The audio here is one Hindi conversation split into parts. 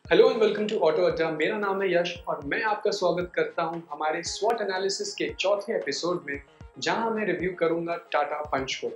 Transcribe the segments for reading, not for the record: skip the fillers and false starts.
Hello and welcome to auto Adda. मेरा नाम है यश और मैं आपका स्वागत करता हूं हमारे स्वॉट एनालिसिस के चौथे एपिसोड में, जहां मैं रिव्यू करूंगा टाटा पंच को।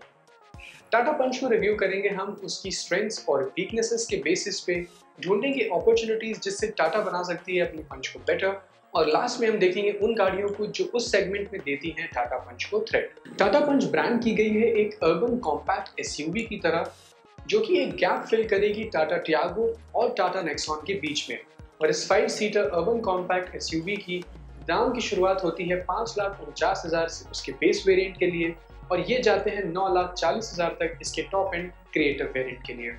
टाटा पंच को रिव्यू करेंगे हम उसकी स्ट्रेंथ्स और वीकनेसेस के बेसिस पे, ढूंढेंगे अपॉर्चुनिटीज जिससे टाटा बना सकती है अपनी पंच को बेटर, और लास्ट में हम देखेंगे उन गाड़ियों को जो उस सेगमेंट में देती हैं टाटा पंच को थ्रेट। टाटा पंच ब्रांड की गई है एक अर्बन कॉम्पैक्ट एसयूवी की तरह, जो कि एक गैप फिल करेगी टाटा टियागो और टाटा नेक्सॉन के बीच में। और इस 5 सीटर अर्बन कॉम्पैक्ट एसयूवी की दाम की शुरुआत होती है 5,49,000 से उसके बेस वेरिएंट के लिए, और ये जाते हैं 9,40,000 तक इसके टॉप एंड क्रिएटिव वेरिएंट के लिए।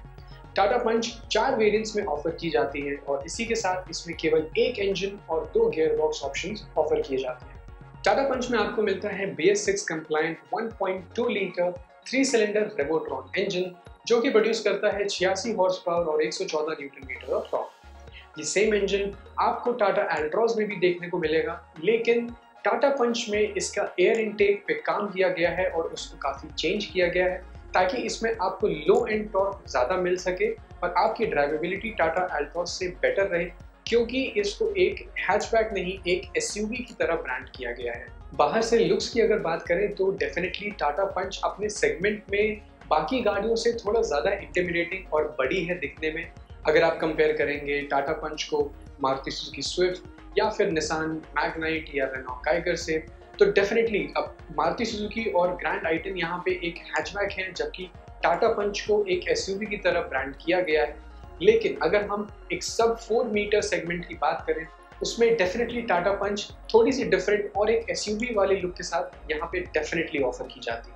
टाटा पंच 4 वेरिएंट्स में ऑफर की जाती है और इसी के साथ इसमें केवल एक इंजन और 2 गियर बॉक्स ऑप्शंस ऑफर किए जाते हैं। टाटा पंच में आपको मिलता है BS6 compliant 1.2 litre 3 cylinder Revotron engine, जो कि प्रोड्यूस करता है 86 हॉर्स पावर और 114 न्यूटन मीटर ऑफ टॉर्क। ये सेम इंजन आपको टाटा एल्ट्रॉज में भी देखने को मिलेगा, लेकिन टाटा पंच में इसका एयर इनटेक पे काम किया गया है और उसको काफ़ी चेंज किया गया है, ताकि इसमें आपको लो एंड टॉर्क ज़्यादा मिल सके और आपकी ड्राइवेबिलिटी टाटा एल्ट्रॉज से बेटर रहे, क्योंकि इसको एक हैचबैक नहीं एक एसयूवी की तरह ब्रांड किया गया है। बाहर से लुक्स की अगर बात करें तो डेफिनेटली टाटा पंच अपने सेगमेंट में बाकी गाड़ियों से थोड़ा ज़्यादा इंटिमिडेटिंग और बड़ी है दिखने में। अगर आप कंपेयर करेंगे टाटा पंच को मारुति सुजुकी स्विफ्ट या फिर निसान मैग्नाइट या रेनॉ काइगर से, तो डेफिनेटली अब मारुति सुजुकी और ग्रैंड आइटन यहाँ पे एक हैचबैक है, जबकि टाटा पंच को एक एसयूवी की तरह ब्रांड किया गया है। लेकिन अगर हम एक सब 4 मीटर सेगमेंट की बात करें, उसमें डेफिनेटली टाटा पंच थोड़ी सी डिफरेंट और एक एसयूवी वाले लुक के साथ यहाँ पे डेफिनेटली ऑफर की जाती है।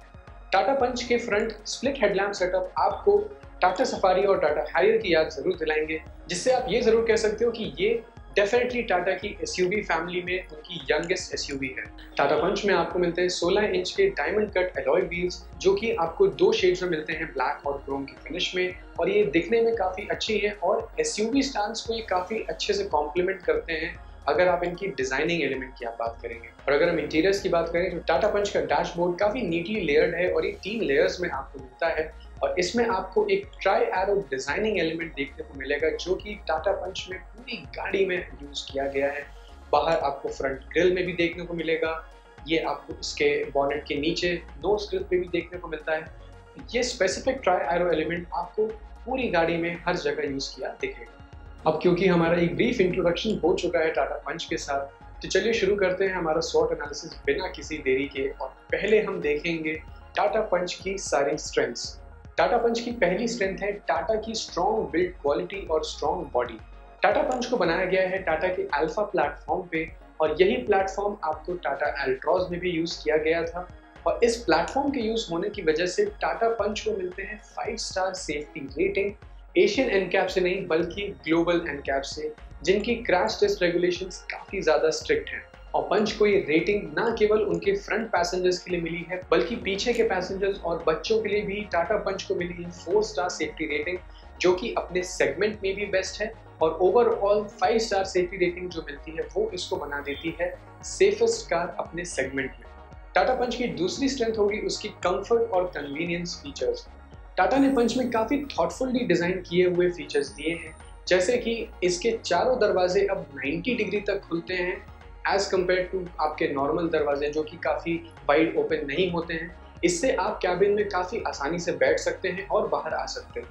टाटा पंच के फ्रंट स्प्लिट हेडलैम्प सेटअप आपको टाटा सफारी और टाटा हैरियर की याद जरूर दिलाएंगे, जिससे आप ये जरूर कह सकते हो कि ये डेफिनेटली टाटा की एसयूवी फैमिली में उनकी यंगेस्ट एसयूवी है। टाटा पंच में आपको मिलते हैं 16 इंच के डायमंड कट एलॉय व्हील्स, जो कि आपको 2 शेड्स में मिलते हैं, ब्लैक और क्रोम की फिनिश में, और ये दिखने में काफ़ी अच्छी है और एसयूवी स्टांस को ये काफ़ी अच्छे से कॉम्प्लीमेंट करते हैं अगर आप इनकी डिजाइनिंग एलिमेंट की आप बात करेंगे। और अगर हम इंटीरियर्स की बात करें तो टाटा पंच का डैशबोर्ड काफ़ी नीटली लेयर्ड है और ये 3 लेयर्स में आपको मिलता है, और इसमें आपको एक ट्राई एरो डिजाइनिंग एलिमेंट देखने को मिलेगा, जो कि टाटा पंच में पूरी गाड़ी में यूज किया गया है। बाहर आपको फ्रंट ग्रिल में भी देखने को मिलेगा, ये आपको इसके बॉनेट के नीचे नोज ग्रिल पे भी देखने को मिलता है। ये स्पेसिफिक ट्राई एरो एलिमेंट आपको पूरी गाड़ी में हर जगह यूज किया दिखेगा। अब क्योंकि हमारा एक ब्रीफ इंट्रोडक्शन हो चुका है टाटा पंच के साथ, तो चलिए शुरू करते हैं हमारा स्वॉट एनालिसिस बिना किसी देरी के। और पहले हम देखेंगे टाटा पंच की सारी स्ट्रेंथ्स। टाटा पंच की पहली स्ट्रेंथ है टाटा की स्ट्रॉन्ग बिल्ड क्वालिटी और स्ट्रॉन्ग बॉडी। टाटा पंच को बनाया गया है टाटा के अल्फा प्लेटफॉर्म पे, और यही प्लेटफॉर्म आपको टाटा एल्ट्रॉज में भी यूज किया गया था। और इस प्लेटफॉर्म के यूज होने की वजह से टाटा पंच को मिलते हैं 5 star safety rating, Asian NCAP से नहीं बल्कि ग्लोबल एनकैप से, जिनकी क्रैश टेस्ट रेगुलेशंस काफ़ी ज़्यादा स्ट्रिक्ट हैं। और पंच को ये रेटिंग ना केवल उनके फ्रंट पैसेंजर्स के लिए मिली है, बल्कि पीछे के पैसेंजर्स और बच्चों के लिए भी टाटा पंच को मिली है 4 स्टार सेफ्टी रेटिंग, जो कि अपने सेगमेंट में भी बेस्ट है, और ओवरऑल 5 स्टार सेफ्टी रेटिंग जो मिलती है वो इसको बना देती है सेफेस्ट कार अपने सेगमेंट में। टाटा पंच की दूसरी स्ट्रेंथ होगी उसकी कंफर्ट और कन्वीनियंस फीचर्स। टाटा ने पंच में काफ़ी थॉटफुली डिज़ाइन किए हुए फीचर्स दिए हैं, जैसे कि इसके चारों दरवाजे अब 90 डिग्री तक खुलते हैं, एज कम्पेयर टू आपके नॉर्मल दरवाजे जो कि काफ़ी वाइड ओपन नहीं होते हैं। इससे आप कैबिन में काफ़ी आसानी से बैठ सकते हैं और बाहर आ सकते हैं।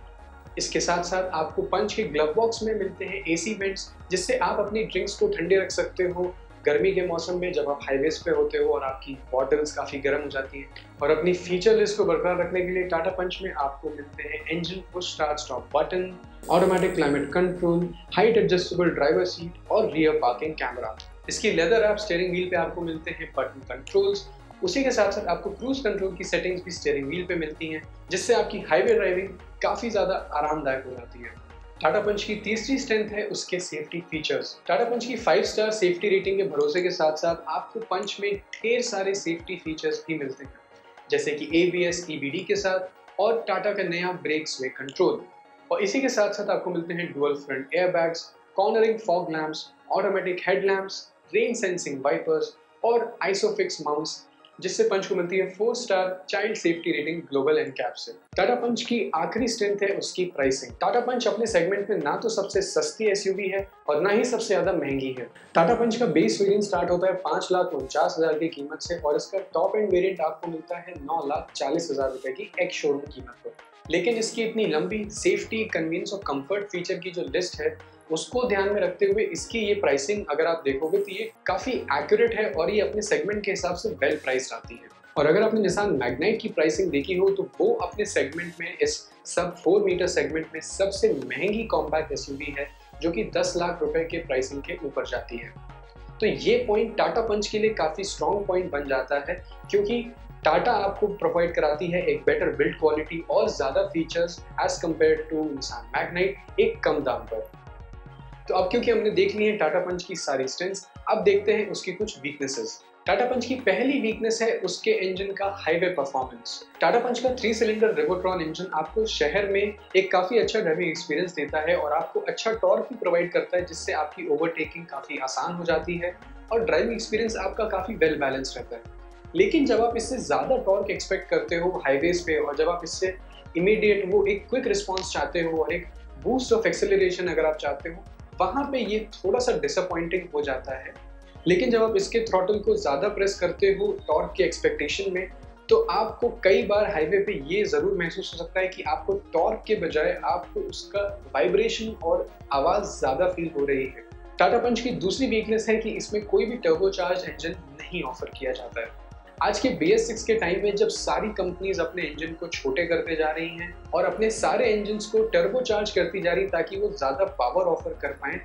इसके साथ साथ आपको पंच के ग्लव बॉक्स में मिलते हैं एसी वेंट्स, जिससे आप अपनी ड्रिंक्स को ठंडे रख सकते हो गर्मी के मौसम में, जब आप हाईवेज पे होते हो और आपकी बॉटल्स काफ़ी गर्म हो जाती हैं। और अपनी फीचर लिस्ट को बरकरार रखने के लिए टाटा पंच में आपको मिलते हैं engine push start stop button, automatic climate control, height adjustable driver seat और रियर पार्किंग कैमरा। इसकी लेदर रैप स्टीयरिंग व्हील पे आपको मिलते हैं बटन कंट्रोल्स। उसी के साथ साथ आपको क्रूज कंट्रोल की सेटिंग्स भी स्टीयरिंग व्हील पे मिलती हैं, जिससे आपकी हाईवे ड्राइविंग काफ़ी ज़्यादा आरामदायक हो जाती है। टाटा पंच की तीसरी स्ट्रेंथ है उसके सेफ्टी फीचर्स। टाटा पंच की 5 स्टार सेफ्टी रेटिंग के भरोसे के साथ साथ आपको पंच में ढेर सारे सेफ्टी फीचर्स भी मिलते हैं, जैसे कि ABS EBD के साथ और टाटा का नया ब्रेक स्वे कंट्रोल। और इसी के साथ साथ आपको मिलते हैं dual front airbags, cornering fog lamps, automatic headlamps, rain sensing wipers और आइसोफिक्स माउंट्स, जिससे पंच को मिलती है 4 star child safety rating global NCAP से। टाटा पंच की आखिरी स्ट्रेंथ है उसकी प्राइसिंग। टाटा पंच अपने सेगमेंट में ना तो सबसे सस्ती एसयूवी है और ना ही सबसे ज्यादा महंगी है। टाटा पंच का बेस वेरिएंट स्टार्ट होता है 5,49,000 की कीमत से और इसका टॉप एंड वेरिएंट आपको मिलता है 9,40,000 रुपए की एक्स शोरूम कीमत पर। लेकिन इसकी इतनी लंबी सेफ्टी, कन्वीनियंस और कंफर्ट फीचर की जो लिस्ट है उसको ध्यान में रखते हुए इसकी ये प्राइसिंग अगर आप देखोगे तो ये काफी एक्यूरेट है और ये अपने सेगमेंट के हिसाब से वेल प्राइस्ड आती है। और अगर आपने निसान मैग्नाइट की प्राइसिंग देखी हो तो वो अपने सेगमेंट में इस सब 4 मीटर सेगमेंट में सबसे महंगी कॉम्पैक्ट एसयूवी है जो कि 10 लाख रुपए के प्राइसिंग के ऊपर जाती है। तो ये पॉइंट टाटा पंच के लिए काफी स्ट्रॉन्ग पॉइंट बन जाता है क्योंकि टाटा आपको प्रोवाइड कराती है एक बेटर बिल्ड क्वालिटी और ज्यादा features as compare to Nissan Magnite एक कम दाम पर। तो अब क्योंकि हमने देख ली है टाटा पंच की सारी स्ट्रेंथ्स, अब देखते हैं उसकी कुछ वीकनेसेस। टाटा पंच की पहली वीकनेस है उसके इंजन का हाईवे परफॉर्मेंस। टाटा पंच का 3 सिलेंडर रेवोट्रॉन इंजन आपको शहर में एक काफी अच्छा ड्राइविंग एक्सपीरियंस देता है और आपको अच्छा टॉर्क भी प्रोवाइड करता है जिससे आपकी ओवरटेकिंग काफी आसान हो जाती है और ड्राइविंग एक्सपीरियंस आपका काफी वेल बैलेंस रहता है। लेकिन जब आप इससे ज्यादा टॉर्क एक्सपेक्ट करते हो हाईवेज पे और जब आप इससे इमीडिएट वो एक क्विक रिस्पॉन्स चाहते हो और एक बूस्ट ऑफ एक्सेलरेशन अगर आप चाहते हो, वहां पे ये थोड़ा सा डिसअपॉइंटिंग हो जाता है। लेकिन जब आप इसके थ्रॉटल को ज़्यादा प्रेस करते हो टॉर्क के एक्सपेक्टेशन में, तो आपको कई बार हाईवे पे ये ज़रूर महसूस हो सकता है कि आपको टॉर्क के बजाय आपको उसका वाइब्रेशन और आवाज़ ज़्यादा फील हो रही है। टाटा पंच की दूसरी वीकनेस है कि इसमें कोई भी टर्बोचार्ज इंजन नहीं ऑफर किया जाता है। आज के BS6 के टाइम में जब सारी कंपनीज अपने इंजन को छोटे करते जा रही हैं और अपने सारे इंजन्स को टर्बोचार्ज करती जा रही ताकि वो ज़्यादा पावर ऑफर कर पाएं,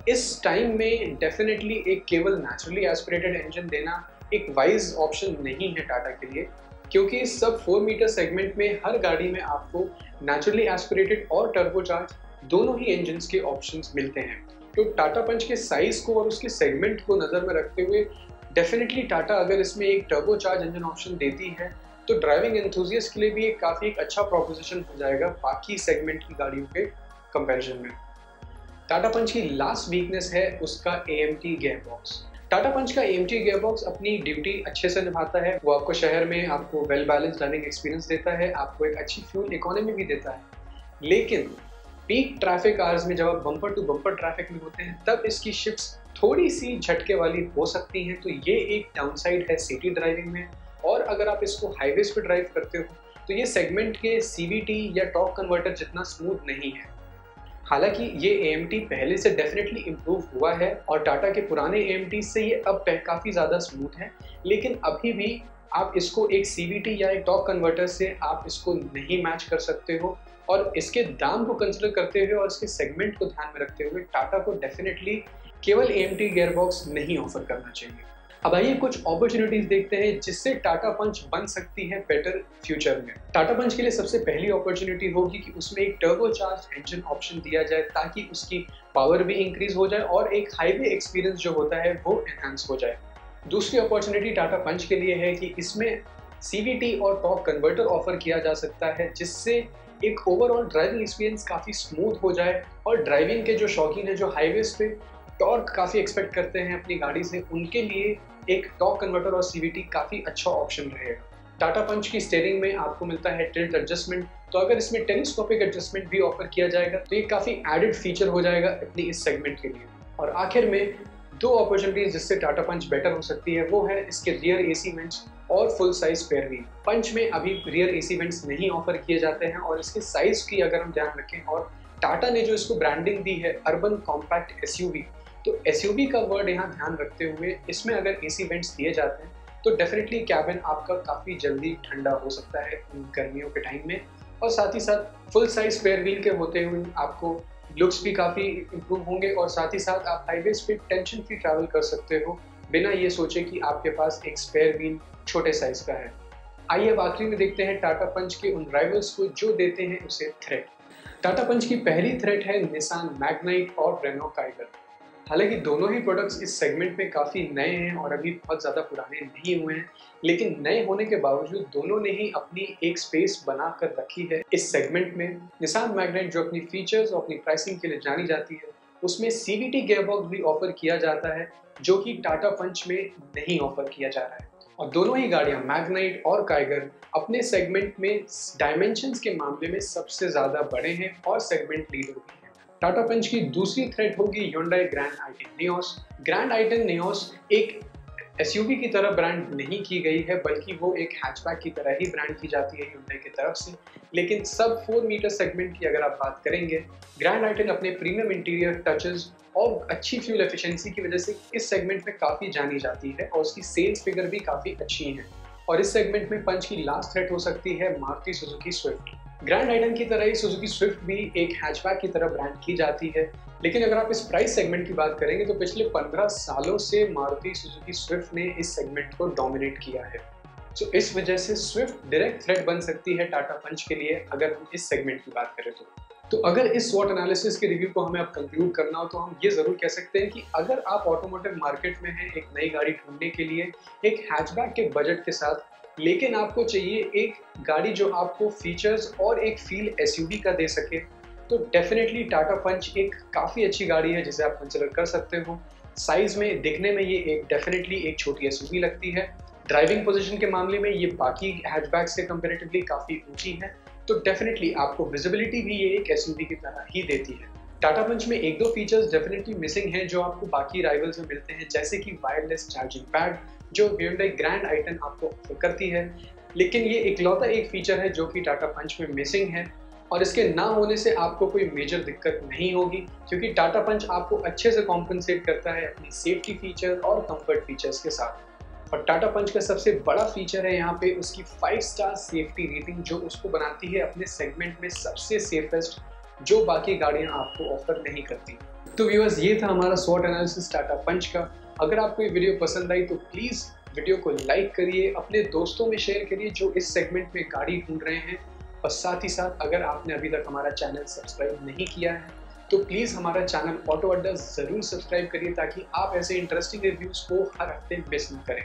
इस टाइम में डेफिनेटली एक केवल नेचुरली एस्पिरेटेड इंजन देना एक वाइज ऑप्शन नहीं है टाटा के लिए, क्योंकि सब 4 मीटर सेगमेंट में हर गाड़ी में आपको नेचुरली एस्पिरेटेड और टर्बोचार्ज दोनों ही इंजन्स के ऑप्शंस मिलते हैं। तो टाटा पंच के साइज को और उसके सेगमेंट को नज़र में रखते हुए डेफिनेटली टाटा अगर इसमें एक टर्बोचार्ज इंजन ऑप्शन देती है तो ड्राइविंग एंथुजियास्ट के लिए भी एक काफ़ी अच्छा प्रोपोजिशन हो जाएगा बाकी सेगमेंट की गाड़ियों के कंपैरिजन में। टाटा पंच की लास्ट वीकनेस है उसका AMT गियरबॉक्स। टाटा पंच का AMT गियरबॉक्स अपनी ड्यूटी अच्छे से निभाता है। वो आपको शहर में आपको वेल बैलेंस ड्राइविंग एक्सपीरियंस देता है, आपको एक अच्छी फ्यूल इकोनॉमी भी देता है। लेकिन पीक ट्रैफिक आवर्स में जब आप बम्पर टू बम्पर ट्रैफिक में होते हैं तब इसकी शिफ्ट्स थोड़ी सी झटके वाली हो सकती हैं, तो ये एक डाउनसाइड है सिटी ड्राइविंग में। और अगर आप इसको हाईवेज पे ड्राइव करते हो तो ये सेगमेंट के CVT या टॉर्क कन्वर्टर जितना स्मूथ नहीं है। हालांकि ये AMT पहले से डेफिनेटली इम्प्रूव हुआ है और टाटा के पुराने AMT से ये अब काफ़ी ज़्यादा स्मूथ है, लेकिन अभी भी आप इसको एक CVT या एक टॉर्क कन्वर्टर से आप इसको नहीं मैच कर सकते हो। और इसके दाम को कंसिडर करते हुए और इसके सेगमेंट को ध्यान में रखते हुए टाटा को डेफिनेटली केवल AMT गियरबॉक्स नहीं ऑफर करना चाहिए। अब आइए कुछ अपॉर्चुनिटीज देखते हैं जिससे टाटा पंच बन सकती है बेटर फ्यूचर में। टाटा पंच के लिए सबसे पहली अपॉर्चुनिटी होगी कि उसमें एक टर्बोचार्ज इंजन ऑप्शन दिया जाए ताकि उसकी पावर भी इंक्रीज हो जाए और एक हाईवे एक्सपीरियंस जो होता है वो एनहांस हो जाए। दूसरी अपॉर्चुनिटी टाटा पंच के लिए है कि इसमें CVT और टॉर्क कन्वर्टर ऑफर किया जा सकता है जिससे एक ओवरऑल ड्राइविंग एक्सपीरियंस काफ़ी स्मूथ हो जाए और ड्राइविंग के जो शौकीन है जो हाईवेज पे टॉर्क काफ़ी एक्सपेक्ट करते हैं अपनी गाड़ी से, उनके लिए एक टॉर्क कन्वर्टर और CVT काफ़ी अच्छा ऑप्शन रहेगा। टाटा पंच की स्टीयरिंग में आपको मिलता है टिल्ट एडजस्टमेंट, तो अगर इसमें टेलीस्कोपिक एडजस्टमेंट भी ऑफर किया जाएगा तो ये काफ़ी एडेड फीचर हो जाएगा अपनी इस सेगमेंट के लिए। और आखिर में दो अपॉर्चुनिटीज जिससे टाटा पंच बेटर हो सकती है वो है इसके रियर AC वेंट्स और फुल साइज स्पेयर व्हील। पंच में अभी रियर AC वेंट्स नहीं ऑफर किए जाते हैं और इसके साइज की अगर हम ध्यान रखें और टाटा ने जो इसको ब्रांडिंग दी है अर्बन कॉम्पैक्ट SUV, तो SUV का वर्ड यहाँ ध्यान रखते हुए इसमें अगर AC वेंट्स दिए जाते हैं तो डेफिनेटली कैबिन आपका काफ़ी जल्दी ठंडा हो सकता है गर्मियों के टाइम में। और साथ ही साथ फुल साइज स्पेयर व्हील के होते हुए आपको लुक्स भी काफ़ी इम्प्रूव होंगे और साथ ही साथ आप हाईवेज पे टेंशन फ्री ट्रैवल कर सकते हो बिना ये सोचे कि आपके पास एक स्पेयर व्हील छोटे साइज का है। आइए अब आखिरी में देखते हैं टाटा पंच के उन राइवल्स को जो देते हैं उसे थ्रेट। टाटा पंच की पहली थ्रेट है निसान मैग्नाइट और रेनो काइगर। हालांकि दोनों ही प्रोडक्ट्स इस सेगमेंट में काफ़ी नए हैं और अभी बहुत ज़्यादा पुराने नहीं हुए हैं, लेकिन नए होने के बावजूद दोनों ने ही अपनी एक स्पेस बना कर रखी है इस सेगमेंट में। निसान मैग्नाइट जो अपनी फीचर्स और अपनी प्राइसिंग के लिए जानी जाती है उसमें CVT गियरबॉक्स भी ऑफर किया जाता है जो कि टाटा पंच में नहीं ऑफर किया जा रहा है। और दोनों ही गाड़ियां मैग्नाइट और काइगर अपने सेगमेंट में डायमेंशंस के मामले में सबसे ज़्यादा बड़े हैं और सेगमेंट लीडर भी हैं। टाटा पंच की दूसरी थ्रेट होगी Hyundai ग्रैंड आई10 नियोस। ग्रैंड आई10 नियोस एक एसयूवी की तरह ब्रांड नहीं की गई है, बल्कि वो एक हैचबैक की तरह ही ब्रांड की जाती है Hyundai की तरफ से। लेकिन सब 4 मीटर सेगमेंट की अगर आप बात करेंगे, ग्रैंड आई10 अपने प्रीमियम इंटीरियर टचेस और अच्छी फ्यूल एफिशिएंसी की वजह से इस सेगमेंट में काफ़ी जानी जाती है और उसकी सेल्स फिगर भी काफ़ी अच्छी हैं। और इस सेगमेंट में पंच की लास्ट थ्रेट हो सकती है मारुति सुजुकी स्विफ्ट। ग्रैंड आई10 की तरह ही सुजुकी स्विफ्ट भी एक हैचबैक की तरह ब्रांड की जाती है, लेकिन अगर आप इस प्राइस सेगमेंट की बात करेंगे तो पिछले 15 सालों से मारुति सुजुकी स्विफ्ट ने इस सेगमेंट को डोमिनेट किया है। तो इस वजह से स्विफ्ट डायरेक्ट थ्रेट बन सकती है टाटा पंच के लिए अगर हम इस सेगमेंट की बात करें तो अगर इस स्वॉट एनालिसिस के रिव्यू को हमें अब कंक्लूड करना हो तो हम ये ज़रूर कह सकते हैं कि अगर आप ऑटोमोटिव मार्केट में हैं एक नई गाड़ी ढूंढने के लिए एक हैचबैक के बजट के साथ, लेकिन आपको चाहिए एक गाड़ी जो आपको फीचर्स और एक फील एसयूवी का दे सके, तो डेफिनेटली टाटा पंच एक काफ़ी अच्छी गाड़ी है जिसे आप कंसिडर कर सकते हो। साइज़ में, दिखने में ये एक डेफिनेटली एक छोटी एसयूवी लगती है। ड्राइविंग पोजीशन के मामले में ये बाकी हैचबैक से कंपैरेटिवली काफ़ी ऊंची है, तो डेफिनेटली आपको विजिबिलिटी भी ये एक एसयूवी की तरह ही देती है। टाटा पंच में एक दो फीचर्स डेफिनेटली मिसिंग हैं जो आपको बाकी राइवल्स में मिलते हैं, जैसे कि वायरलेस चार्जिंग पैड जो Hyundai ग्रैंड आई10 आपको ऑफर करती है, लेकिन ये इकलौता एक फीचर है जो कि टाटा पंच में मिसिंग है और इसके ना होने से आपको कोई मेजर दिक्कत नहीं होगी, क्योंकि टाटा पंच आपको अच्छे से कॉम्पनसेट करता है अपनी सेफ्टी फीचर और कंफर्ट फीचर्स के साथ। और टाटा पंच का सबसे बड़ा फीचर है यहाँ पे उसकी 5 स्टार सेफ्टी रेटिंग, जो उसको बनाती है अपने सेगमेंट में सबसे सेफेस्ट, जो बाकी गाड़ियाँ आपको ऑफर नहीं करती। तो व्यूअर्स, ये था हमारा स्वॉट एनालिसिस टाटा पंच का। अगर आपको ये वीडियो पसंद आई तो प्लीज़ वीडियो को लाइक करिए, अपने दोस्तों में शेयर करिए जो इस सेगमेंट में गाड़ी ढूंढ रहे हैं, और साथ ही साथ अगर आपने अभी तक हमारा चैनल सब्सक्राइब नहीं किया है तो प्लीज़ हमारा चैनल ऑटो अड्डा ज़रूर सब्सक्राइब करिए ताकि आप ऐसे इंटरेस्टिंग रिव्यूज़ को हर हफ्ते मिस न करें।